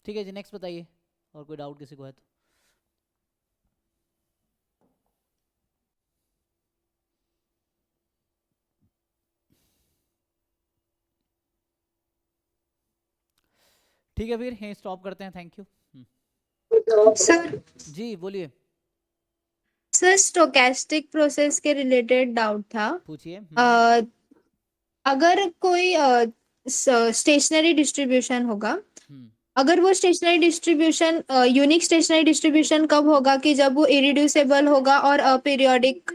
ठीक है जी, नेक्स्ट बताइए, और कोई डाउट किसी को है तो। ठीक है फिर यहीं स्टॉप करते हैं, थैंक यू। सर जी बोलिए। सर स्टोकेस्टिक प्रोसेस के रिलेटेड डाउट था। पूछिए। अ, अगर कोई स्टेशनरी डिस्ट्रीब्यूशन होगा, हम्म अगर वो stationary distribution unique stationary distribution कब होगा कि जब वो इरिड्यूसेबल होगा और अपीरियोडिक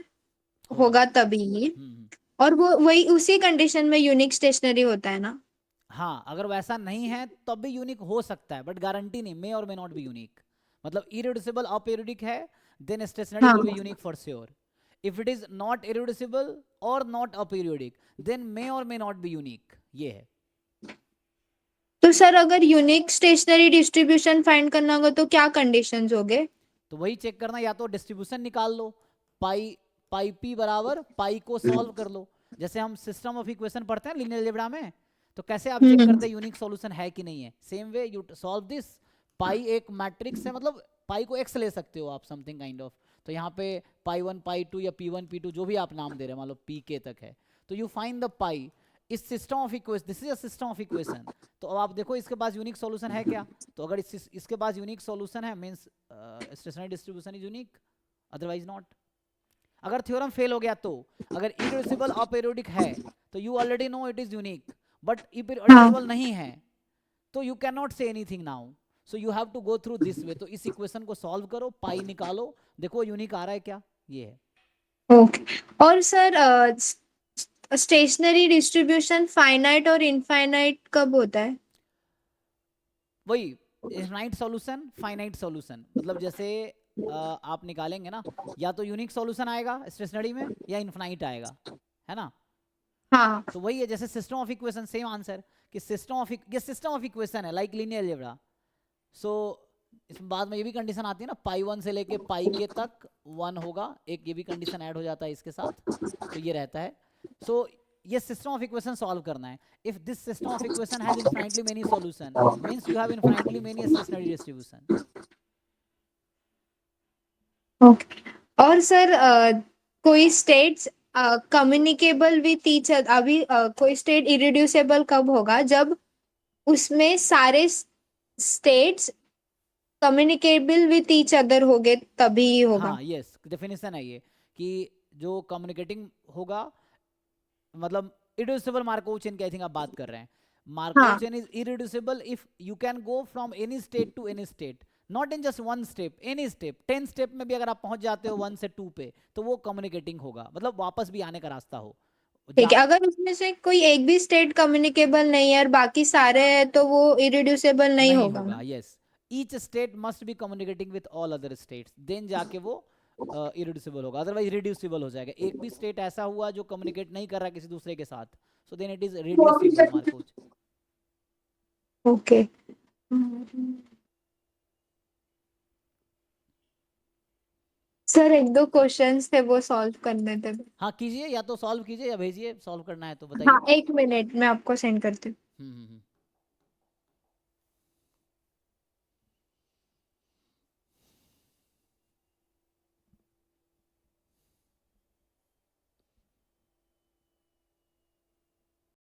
होगा। होगा तभी। हम्म। और वो वही उसी कंडीशन में यूनिक स्टेशनरी होता है ना? हाँ, अगर वैसा नहीं है तब भी यूनिक हो सकता है, बट गारंटी नहीं, मे और मे नॉट बी यूनिक। मतलब इरिड्यूसिबल अपीरियोडिक है, देन स्टेशनरी हाँ। Will be unique for sure. If it is not irreducible और नॉट अपीरियोडिक, देन मे और मे नॉट बी यूनिक, ये है। तो सर अगर यूनिक स्टेशनरी डिस्ट्रीब्यूशन फाइंड करना होगा तो क्या कंडीशंस होंगे? तो वही चेक करना, या तो डिस्ट्रीब्यूशन निकाल लो, पाई पाई पी बराबर पाई को सॉल्व कर लो। जैसे हम सिस्टम ऑफ इक्वेशन पढ़ते हैं लीनियर अलजेब्रा में, तो कैसे आप चेक हम्म। करते हैं यूनिक सॉल्यूशन है कि नहीं है, same way you solve this. Pi एक मैट्रिक्स है, मतलब पाई को एक्स ले सकते हो आप, समथिंग काइंड ऑफ। तो यहाँ पे पाई वन पाई टू या पी वन पी टू जो भी आप नाम दे रहे हैं, मान लो पी के तक है, तो यू फाइंड द पाई इस system of equation, this is a system of equation. तो अब आप देखो इसके पास यूनिक सॉल्यूशन है क्या। तो अगर इसके पास यूनिक सॉल्यूशन है, means stationary distribution is unique, otherwise not. अगर थ्योरम फेल हो गया तो, अगर इरिड्यूसिबल अपीरियोडिक है तो you already know it is unique, but irreducible हाँ। नहीं है तो you can not say anything now. So you have to go through this way. तो इस इक्वेशन को सॉल्व करो, पाई निकालो, देखो यूनिक आ रहा है क्या, ये है। ओके। और सर स्टेशनरी डिस्ट्रीब्यूशन फाइनाइट और इनफाइनाइट कब होता है? वही इनफाइनाइट सॉल्यूशन फाइनाइट सॉल्यूशन, मतलब जैसे आप निकालेंगे ना, या तो यूनिक सॉल्यूशन आएगा स्टेशनरी में या इनफाइनाइट आएगा, है ना। हाँ। तो वही है, जैसे system of equation, same answer, कि सिस्टम ऑफ इक्वेशन है लाइक लीनियर अलजेब्रा। सो इसमें बाद में ये भी कंडीशन आती है ना, पाई वन से लेके पाई के तक वन होगा, एक ये भी कंडीशन ऐड हो जाता है इसके साथ। तो ये रहता है। सो ये सिस्टम ऑफ इक्वेशन सॉल्व करना है। If this system of equation has infinitely many solution, means you have infinitely many stationary distribution. Okay. और सर कोई states communicable with each other, अभी कोई स्टेट इरिड्यूसेबल कब होगा? जब उसमें सारे states communicable with each other होंगे तभी होगा। हाँ यस, डेफिनेशन है ये, कि जो कम्युनिकेटिंग होगा, मतलब इरिड्यूसिबल मार्कोव चेन की आई थिंक आप बात कर रहे हैं। मार्कोव हाँ। Chain is irreducible if you can go from any state to any state, not in just one step, any step, 10 step में भी अगर आप पहुंच जाते हो 1 से 2 पे, तो वो कम्युनिकेटिंग होगा, मतलब वापस भी आने का रास्ता हो। ठीक है, अगर उसमें से कोई एक भी स्टेट कम्युनिकेबल नहीं है और बाकी सारे हैं तो वो इरिड्यूसेबल नहीं नहीं होगा होगा, ना? Yes. Each state must be communicating with all other states, then जाके वो इरिड्यूसिबल होगा, अदरवाइज रिड्यूसिबल हो जाएगा। एक भी स्टेट ऐसा हुआ जो कम्युनिकेट नहीं कर रहा है किसी दूसरे के साथ, so then it is reducible Markov. Okay. Sir एक दो क्वेश्चंस थे वो सॉल्व करने थे। हाँ कीजिए, या तो सॉल्व कीजिए या भेजिए, सॉल्व करना है तो हाँ, बताइए। 1 मिनट में आपको सेंड करती हूँ। हम्म।